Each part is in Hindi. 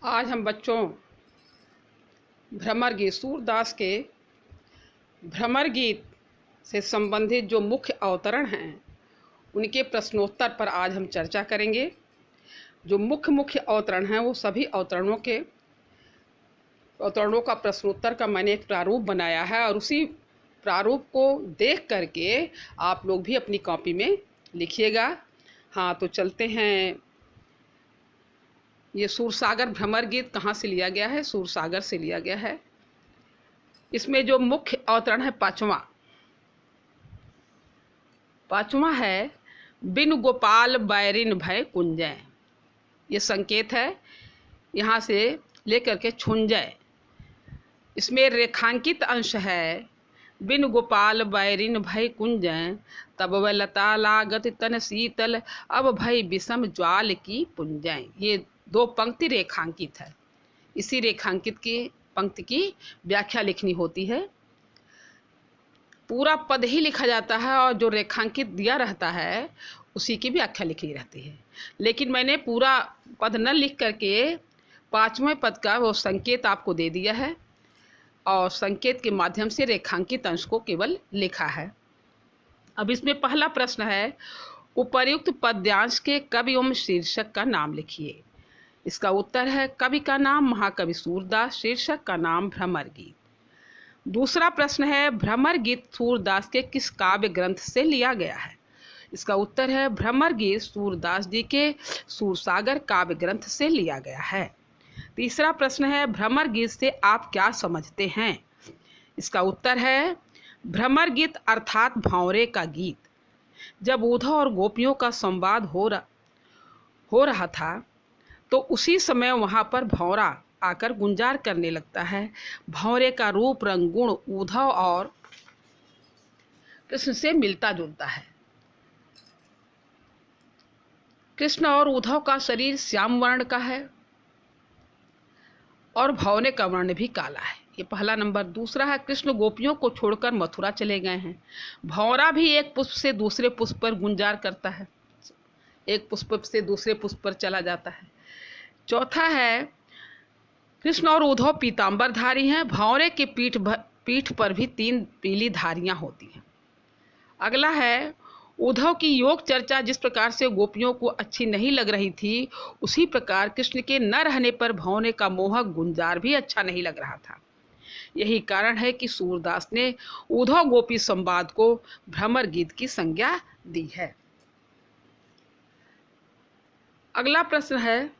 आज हम बच्चों भ्रमर गीत सूरदास के भ्रमर गीत से संबंधित जो मुख्य अवतरण हैं उनके प्रश्नोत्तर पर आज हम चर्चा करेंगे। जो मुख्य अवतरण हैं वो सभी अवतरणों का प्रश्नोत्तर का मैंने एक प्रारूप बनाया है और उसी प्रारूप को देख करके आप लोग भी अपनी कॉपी में लिखिएगा। हाँ, तो चलते हैं। ये सूरसागर भ्रमर गीत कहाँ से लिया गया है? सूरसागर से लिया गया है। इसमें जो मुख्य अवतरण है पांचवा है बिन गोपाल बैरिन भय कुंजय। ये संकेत है यहाँ से लेकर के छुंजय। इसमें रेखांकित अंश है बिन गोपाल बैरिन भय कुंजय, तब वह लता लागत तन शीतल, अब भय विषम ज्वाल की पुंजय। ये दो पंक्ति रेखांकित है। इसी रेखांकित की पंक्ति की व्याख्या लिखनी होती है। पूरा पद ही लिखा जाता है और जो रेखांकित दिया रहता है उसी की व्याख्या लिखी रहती है। लेकिन मैंने पूरा पद न लिख करके पांचवें पद का वो संकेत आपको दे दिया है और संकेत के माध्यम से रेखांकित अंश को केवल लिखा है। अब इसमें पहला प्रश्न है, उपर्युक्त पद्यांश के कवि एवं शीर्षक का नाम लिखिए। इसका उत्तर है कवि का नाम महाकवि सूरदास, शीर्षक का नाम भ्रमर गीत। दूसरा प्रश्न है, भ्रमर गीत सूरदास के किस काव्य ग्रंथ से लिया गया है? इसका उत्तर है भ्रमर गीत सूरदास जी के सूरसागर काव्य ग्रंथ से लिया गया है। तीसरा प्रश्न है, भ्रमर गीत से आप क्या समझते हैं? इसका उत्तर है भ्रमर गीत अर्थात भंवरे का गीत। जब उद्धव और गोपियों का संवाद हो रहा था तो उसी समय वहां पर भंवरा आकर गुंजार करने लगता है। भंवरे का रूप, रंग, गुण उद्धव और कृष्ण से मिलता जुलता है। कृष्ण और उद्धव का शरीर श्याम वर्ण का है और भंवरे का वर्ण भी काला है। ये पहला नंबर। दूसरा है, कृष्ण गोपियों को छोड़कर मथुरा चले गए हैं। भंवरा भी एक पुष्प से दूसरे पुष्प पर गुंजार करता है, एक पुष्प से दूसरे पुष्प पर चला जाता है। चौथा है, कृष्ण और उद्धव पीतांबरधारी हैं। भंवरे के पीठ पर भी 3 पीली धारियां होती हैं। अगला है, उद्धव की योग चर्चा जिस प्रकार से गोपियों को अच्छी नहीं लग रही थी, उसी प्रकार कृष्ण के न रहने पर भंवरे का मोहक गुंजार भी अच्छा नहीं लग रहा था। यही कारण है कि सूरदास ने उद्धव गोपी संवाद को भ्रमर गीत की संज्ञा दी है। अगला प्रश्न है,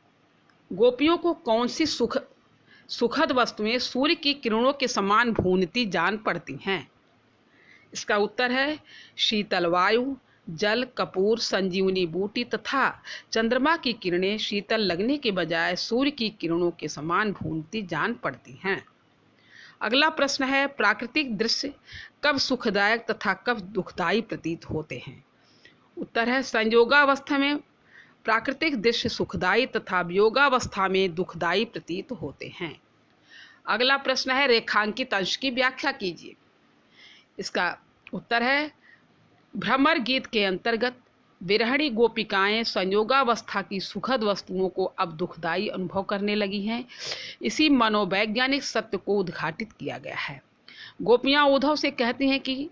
गोपियों को कौन सी सुखद वस्तुएं सूर्य की किरणों के समान भूनती जान पड़ती हैं? इसका उत्तर है शीतल वायु, जल, कपूर, संजीवनी बूटी तथा चंद्रमा की किरणें शीतल लगने के बजाय सूर्य की किरणों के समान भूनती जान पड़ती हैं। अगला प्रश्न है, प्राकृतिक दृश्य कब सुखदायक तथा कब दुखदायी प्रतीत होते हैं? उत्तर है संयोगावस्था में प्राकृतिक दृश्य सुखदायी तथा वियोगावस्था में दुखदायी प्रतीत होते हैं। अगला प्रश्न है, रेखांकित अंश की व्याख्या कीजिए। इसका उत्तर है भ्रमर गीत के अंतर्गत विरहणी गोपिकाएं संयोगावस्था की सुखद वस्तुओं को अब दुखदायी अनुभव करने लगी हैं। इसी मनोवैज्ञानिक सत्य को उद्घाटित किया गया है। गोपियां उद्धव से कहती हैं कि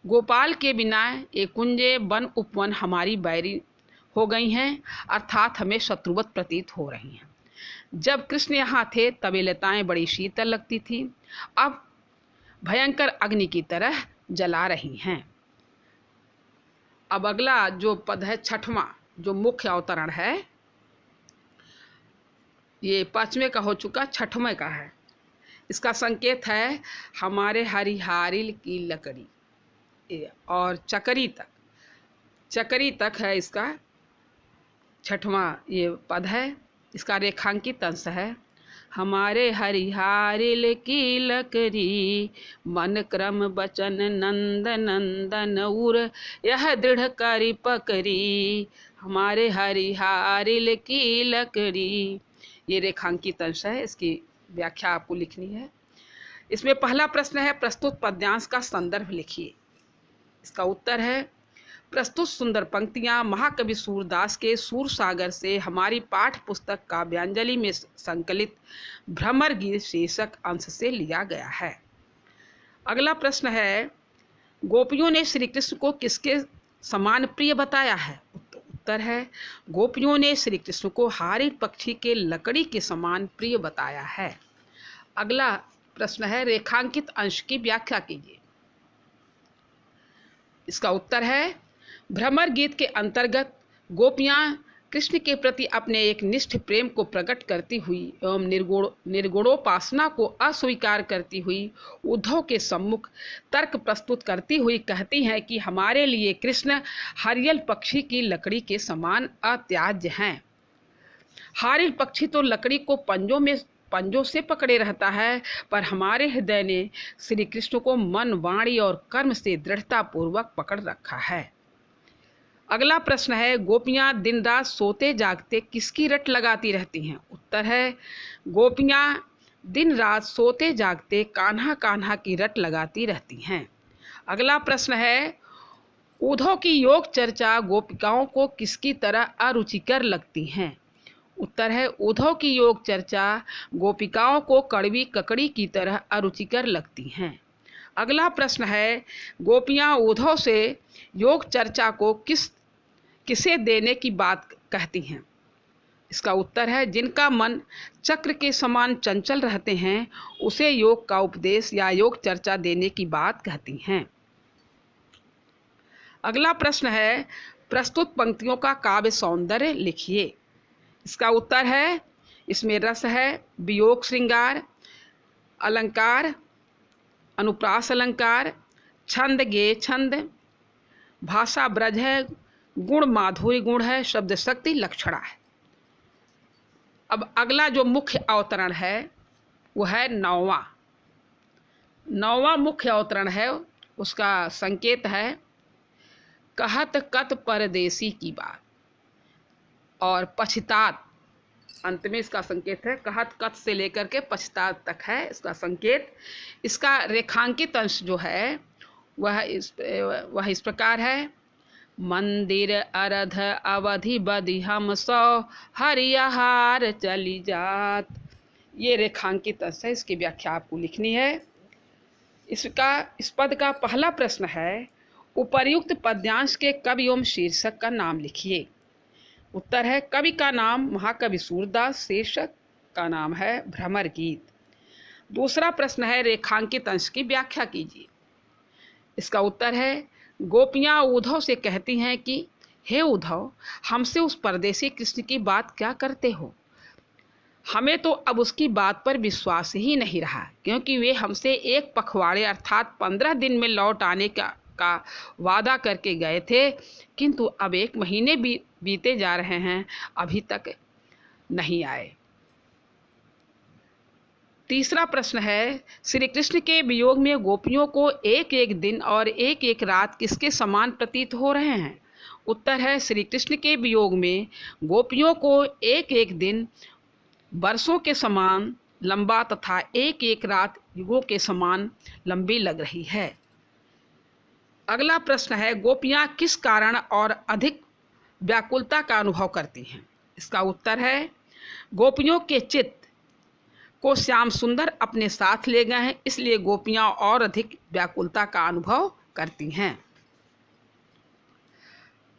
गोपाल के बिना ये कुंजे वन उपवन हमारी बैरी हो गई हैं, अर्थात हमें शत्रुवत प्रतीत हो रही हैं। जब कृष्ण यहाँ थे तब ये लताएं बड़ी शीतल लगती थी, अब भयंकर अग्नि की तरह जला रही हैं। अब अगला जो पद है छठवां, जो मुख्य अवतरण है, ये पांचवें का हो चुका, छठवें का है। इसका संकेत है हमारे हरिहारिल की लकड़ी और चकरी तक है। इसका छठवां ये पद है। इसका रेखांकित अंश है हमारे हरिहारिल की लकड़ी, मन क्रम बचन नंद नंदन उर, यह दृढ़ करी पकड़ी, हमारे हरिहारिल की लकड़ी। ये रेखांकित अंश है। इसकी व्याख्या आपको लिखनी है। इसमें पहला प्रश्न है, प्रस्तुत पद्यांश का संदर्भ लिखिए। इसका उत्तर है प्रस्तुत सुंदर पंक्तियां महाकवि सूरदास के सूरसागर से हमारी पाठ पुस्तक काव्यांजलि में संकलित भ्रमर गीत शीर्षक अंश से लिया गया है। अगला प्रश्न है, गोपियों ने श्री कृष्ण को किसके समान प्रिय बताया है? उत्तर है, गोपियों ने श्री कृष्ण को हारिन पक्षी के लकड़ी के समान प्रिय बताया है। अगला प्रश्न है, रेखांकित अंश की व्याख्या कीजिए। इसका उत्तर है, भ्रमर गीत के अंतर्गत गोपियां कृष्ण के प्रति अपने एक निष्ठ प्रेम को प्रकट करती हुई एवं निर्गुणोपासना को अस्वीकार करती हुई उद्धव के सम्मुख तर्क प्रस्तुत करती हुई कहती हैं कि हमारे लिए कृष्ण हरियल पक्षी की लकड़ी के समान अत्याज्य हैं। हारिल पक्षी तो लकड़ी को पंजों से पकड़े रहता है, पर हमारे हृदय ने श्री कृष्ण को मन, वाणी और कर्म से दृढ़ता पूर्वक पकड़ रखा है। अगला प्रश्न है, गोपियां दिन रात सोते जागते किसकी रट लगाती रहती हैं? उत्तर है, गोपियां दिन रात सोते जागते कान्हा कान्हा की रट लगाती रहती हैं। अगला प्रश्न है, उद्धव की योग चर्चा गोपिकाओं को किसकी तरह अरुचिकर लगती हैं? उत्तर है, उद्धव की योग चर्चा गोपिकाओं को कड़वी ककड़ी की तरह अरुचिकर लगती हैं। अगला प्रश्न है, गोपियां उद्धव से योग चर्चा को किसे देने की बात कहती हैं? इसका उत्तर है, जिनका मन चक्र के समान चंचल रहते हैं उसे योग का उपदेश या योग चर्चा देने की बात कहती हैं। अगला प्रश्न है, प्रस्तुत पंक्तियों का काव्य सौंदर्य लिखिए। इसका उत्तर है, इसमें रस है, वियोग श्रृंगार, अलंकार, अनुप्रास अलंकार, छंद गेय छंद, भाषा ब्रज है, गुण माधुरी गुण है, शब्द शक्ति लक्षणा है। अब अगला जो मुख्य अवतरण है वो है नौवां मुख्य अवतरण है। उसका संकेत है, कहत कत परदेसी की बात, और पछतात अंत में इसका संकेत है। कहत कत से लेकर के पछतात तक है इसका संकेत। इसका रेखांकित अंश जो है वह इस प्रकार है, मंदिर अरध अवधि बधि हम सौ हरियाहार चली जात। ये रेखांकित अंश है, इसकी व्याख्या आपको लिखनी है। इस पद का पहला प्रश्न है, उपर्युक्त पद्यांश के कवि एवं शीर्षक का नाम लिखिए। उत्तर है, कवि का नाम महाकवि सूरदास, शीर्षक का नाम है भ्रमर गीत। दूसरा प्रश्न है, रेखांकित अंश की व्याख्या कीजिए। इसका उत्तर है, गोपियां उद्धव से कहती हैं कि हे उद्धव, हमसे उस परदेसी कृष्ण की बात क्या करते हो? हमें तो अब उसकी बात पर विश्वास ही नहीं रहा, क्योंकि वे हमसे एक पखवाड़े अर्थात 15 दिन में लौट आने का वादा करके गए थे, किंतु अब 1 महीने बीते जा रहे हैं, अभी तक नहीं आए। तीसरा प्रश्न है, श्री कृष्ण के वियोग में गोपियों को एक एक दिन और एक एक रात किसके समान प्रतीत हो रहे हैं? उत्तर है, श्री कृष्ण के वियोग में गोपियों को एक एक दिन वर्षों के समान लंबा तथा एक एक रात युगों के समान लंबी लग रही है। अगला प्रश्न है, गोपियां किस कारण और अधिक व्याकुलता का अनुभव करती हैं? इसका उत्तर है, गोपियों के चित्त को श्याम सुंदर अपने साथ ले गए हैं, इसलिए गोपियां और अधिक व्याकुलता का अनुभव करती हैं।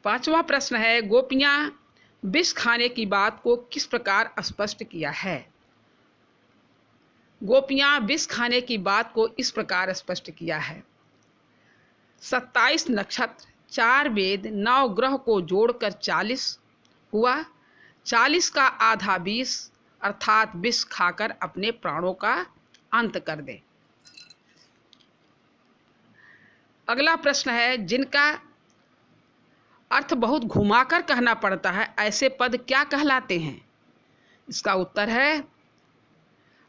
पांचवा प्रश्न है, गोपियां विष खाने की बात को किस प्रकार स्पष्ट किया है? गोपियां विष खाने की बात को इस प्रकार स्पष्ट किया है, 27 नक्षत्र, 4 वेद, 9 ग्रह को जोड़कर 40 हुआ, 40 का आधा 20 अर्थात विष खाकर अपने प्राणों का अंत कर दे। अगला प्रश्न है, जिनका अर्थ बहुत घुमाकर कहना पड़ता है, ऐसे पद क्या कहलाते हैं? इसका उत्तर है,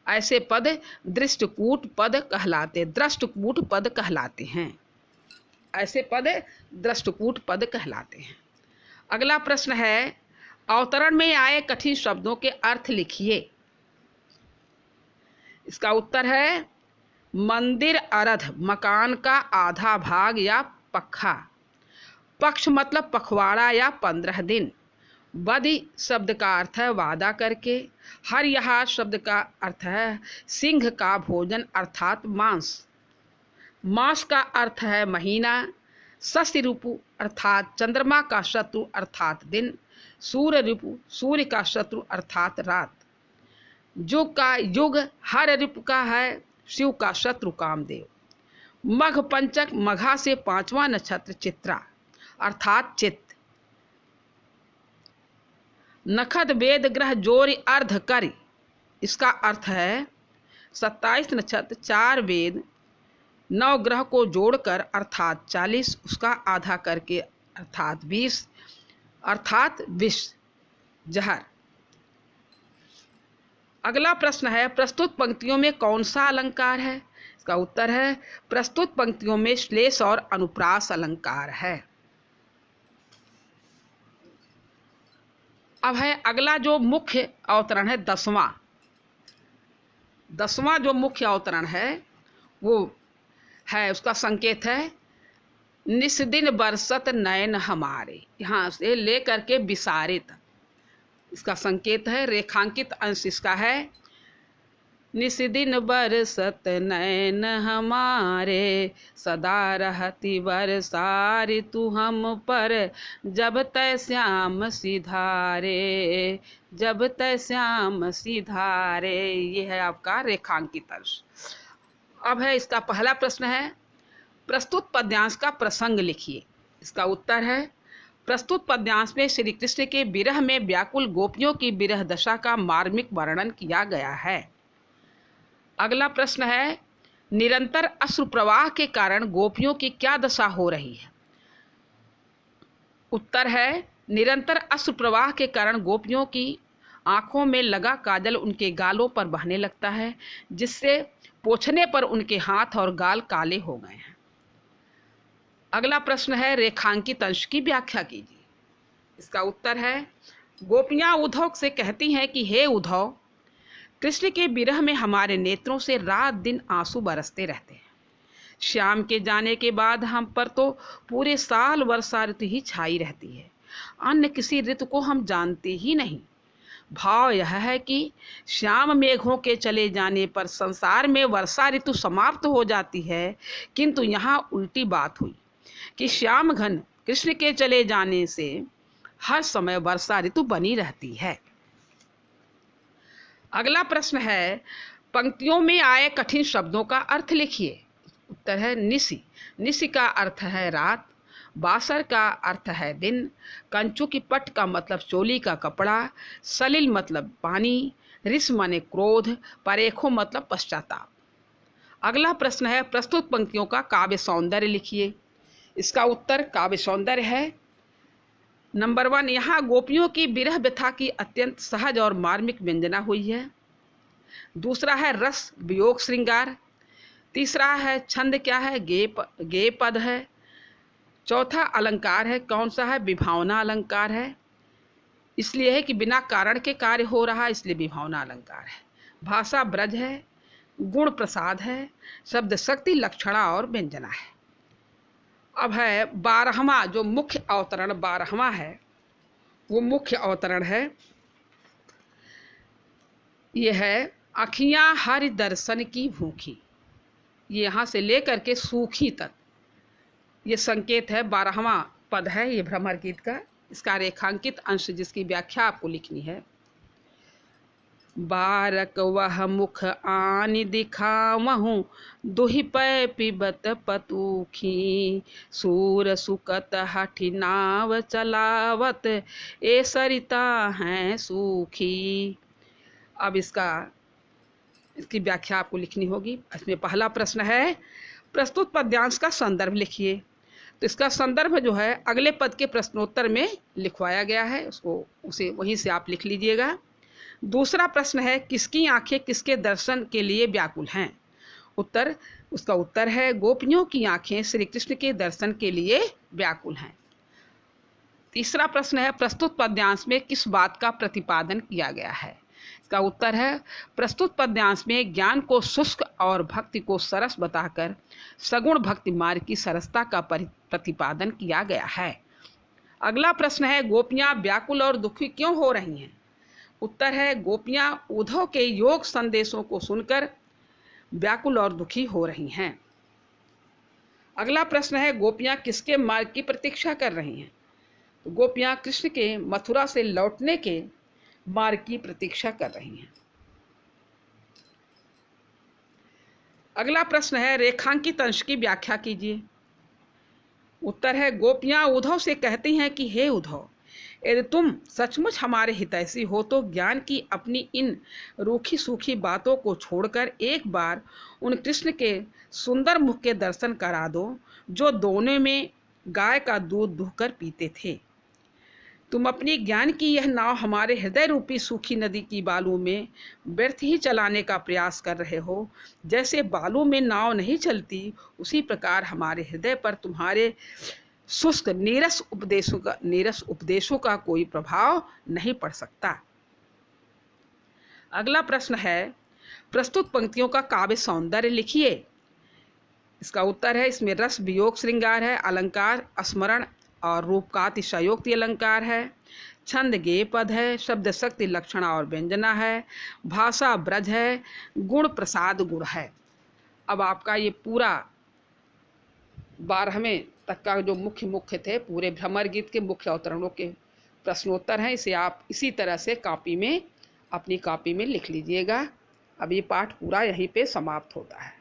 ऐसे पद दृष्टकूट पद कहलाते हैं। ऐसे पद दृष्टकूट पद कहलाते हैं। अगला प्रश्न है, अवतरण में आए कठिन शब्दों के अर्थ लिखिए। इसका उत्तर है, मंदिर अर्ध मकान का आधा भाग या पक्खा, पक्ष मतलब पखवाड़ा या 15 दिन। बदि शब्द का अर्थ है वादा करके। हर्यहार शब्द का अर्थ है सिंह का भोजन अर्थात मांस। मास का अर्थ है महीना। शशि रिपु अर्थात चंद्रमा का शत्रु अर्थात दिन। सूर्य रिपु सूर्य का शत्रु अर्थात रात। युग का युग हर रिपु का है शिव का शत्रु कामदेव। मघ पंचक मघा से 5वां नक्षत्र चित्रा अर्थात चित्त। नखद वेद ग्रह जोर अर्ध करी, इसका अर्थ है 27 नक्षत्र 4 वेद 9 ग्रह को जोड़कर अर्थात 40 उसका आधा करके अर्थात 20 अर्थात विष जहर। अगला प्रश्न है प्रस्तुत पंक्तियों में कौन सा अलंकार है। इसका उत्तर है प्रस्तुत पंक्तियों में श्लेष और अनुप्रास अलंकार है। अब है अगला जो मुख्य अवतरण है 10वां जो मुख्य अवतरण है वो है, उसका संकेत है निस्दिन बरसत नयन हमारे, यहाँ से लेकर के विसारित। इसका संकेत है रेखांकित अंश इसका है निस्दिन बरसत नयन हमारे, सदा रहती बरसा ऋतु हम पर, जब तय श्याम सिधारे, जब तय श्याम सिधारे। ये है आपका रेखांकित अंश। अब है इसका पहला प्रश्न है प्रस्तुत पद्यांश का प्रसंग लिखिए। इसका उत्तर है प्रस्तुत पद्यांश में श्री कृष्ण के विरह में व्याकुल गोपियों की विरह दशा का मार्मिक वर्णन किया गया है। अगला प्रश्न है निरंतर अश्रु प्रवाह के कारण गोपियों की क्या दशा हो रही है। उत्तर है निरंतर अश्रु प्रवाह के कारण गोपियों की आंखों में लगा काजल उनके गालों पर बहने लगता है, जिससे पोंछने पर उनके हाथ और गाल काले हो गए हैं। अगला प्रश्न है रेखांकित अंश की व्याख्या कीजिए। इसका उत्तर है गोपियां उद्धव से कहती हैं कि हे उद्धव, कृष्ण के विरह में हमारे नेत्रों से रात दिन आंसू बरसते रहते हैं। श्याम के जाने के बाद हम पर तो पूरे साल वर्षा ऋतु ही छाई रहती है, अन्य किसी ऋतु को हम जानते ही नहीं। भाव यह है कि श्याम मेघों के चले जाने पर संसार में वर्षा ऋतु समाप्त हो जाती है, किंतु यहाँ उल्टी बात हुई कि श्याम घन कृष्ण के चले जाने से हर समय वर्षा ऋतु बनी रहती है। अगला प्रश्न है पंक्तियों में आए कठिन शब्दों का अर्थ लिखिए। उत्तर है निशि। निशि का अर्थ है रात, बासर का अर्थ है दिन, कंचू की पट का मतलब चोली का कपड़ा, सलिल मतलब पानी, रिस माने क्रोध, परेखो मतलब पश्चाताप। अगला प्रश्न है प्रस्तुत पंक्तियों का काव्य सौंदर्य लिखिए। इसका उत्तर काव्य सौंदर्य है नंबर 1, यहाँ गोपियों की विरह व्यथा की अत्यंत सहज और मार्मिक व्यंजना हुई है। दूसरा है रस वियोग श्रृंगार। तीसरा है छंद क्या है, गेय पद है। चौथा अलंकार है, कौन सा है, विभावना अलंकार है। इसलिए है कि बिना कारण के कार्य हो रहा है, इसलिए विभावना अलंकार है। भाषा ब्रज है, गुण प्रसाद है, शब्द शक्ति लक्षणा और व्यंजना है। अब है 12वां जो मुख्य अवतरण 12वां है, वो मुख्य अवतरण है ये है अखियां हरि दर्शन की भूखी। ये यहाँ से लेकर के सूखी तक ये संकेत है। 12वां पद है ये भ्रमर गीत का। इसका रेखांकित अंश जिसकी व्याख्या आपको लिखनी है। बारक वह मुख आनि दिखावहूँ, दुहि पै पिबत पतूखी, सूर सुकत हठि नाव चलावत, ए सरिता हैं सूखी। अब इसकी व्याख्या आपको लिखनी होगी। इसमें पहला प्रश्न है प्रस्तुत पद्यांश का संदर्भ लिखिए। तो इसका संदर्भ जो है अगले पद के प्रश्नोत्तर में लिखवाया गया है, उसे वहीं से आप लिख लीजिएगा। दूसरा प्रश्न है किसकी आंखें किसके दर्शन के लिए व्याकुल हैं। उसका उत्तर है गोपियों की आंखें श्री कृष्ण के दर्शन के लिए व्याकुल हैं। तीसरा प्रश्न है प्रस्तुत पद्यांश में किस बात का प्रतिपादन किया गया है। इसका उत्तर है प्रस्तुत पद्यांश में ज्ञान को शुष्क और भक्ति को सरस बताकर सगुण भक्ति मार्ग की सरसता का प्रतिपादन किया गया है। अगला प्रश्न है, गोपियां व्याकुल और दुखी क्यों हो रही हैं? उत्तर है, गोपियां उद्धव के योग संदेशों को सुनकर व्याकुल और दुखी हो रही हैं। अगला प्रश्न है, गोपियां किसके मार्ग की प्रतीक्षा कर रही हैं? तो गोपियां कृष्ण के मथुरा से लौटने के मार्ग की प्रतीक्षा कर रही हैं। अगला प्रश्न है, रेखांकित अंश की व्याख्या कीजिए। उत्तर है, गोपियां उद्धव से कहती हैं कि हे उद्धव, यदि तुम सचमुच हमारे हितैषी हो तो ज्ञान की अपनी इन रूखी सूखी बातों को छोड़कर एक बार उन कृष्ण के सुंदर मुख के दर्शन करा दो जो दोनों में गाय का दूध दुहकर पीते थे। तुम अपनी ज्ञान की यह नाव हमारे हृदय रूपी सूखी नदी की बालू में व्यर्थ ही चलाने का प्रयास कर रहे हो। जैसे बालू में नाव नहीं चलती, उसी प्रकार हमारे हृदय पर तुम्हारे शुष्क नीरस उपदेशों का कोई प्रभाव नहीं पड़ सकता। अगला प्रश्न है, प्रस्तुत पंक्तियों का काव्य सौंदर्य लिखिए। इसका उत्तर है, इसमें रस वियोग श्रृंगार है, अलंकार स्मरण और रूप का अतिशयोक्ति अलंकार है, छंद गेय पद है, शब्द शक्ति लक्षणा और व्यंजना है, भाषा ब्रज है, गुण प्रसाद गुण है। अब आपका ये पूरा 12वें तक का जो मुख्य थे पूरे भ्रमर गीत के मुख्य अवतरणों के प्रश्नोत्तर हैं, इसे आप इसी तरह से अपनी कॉपी में लिख लीजिएगा। अब ये पाठ पूरा यहीं पे समाप्त होता है।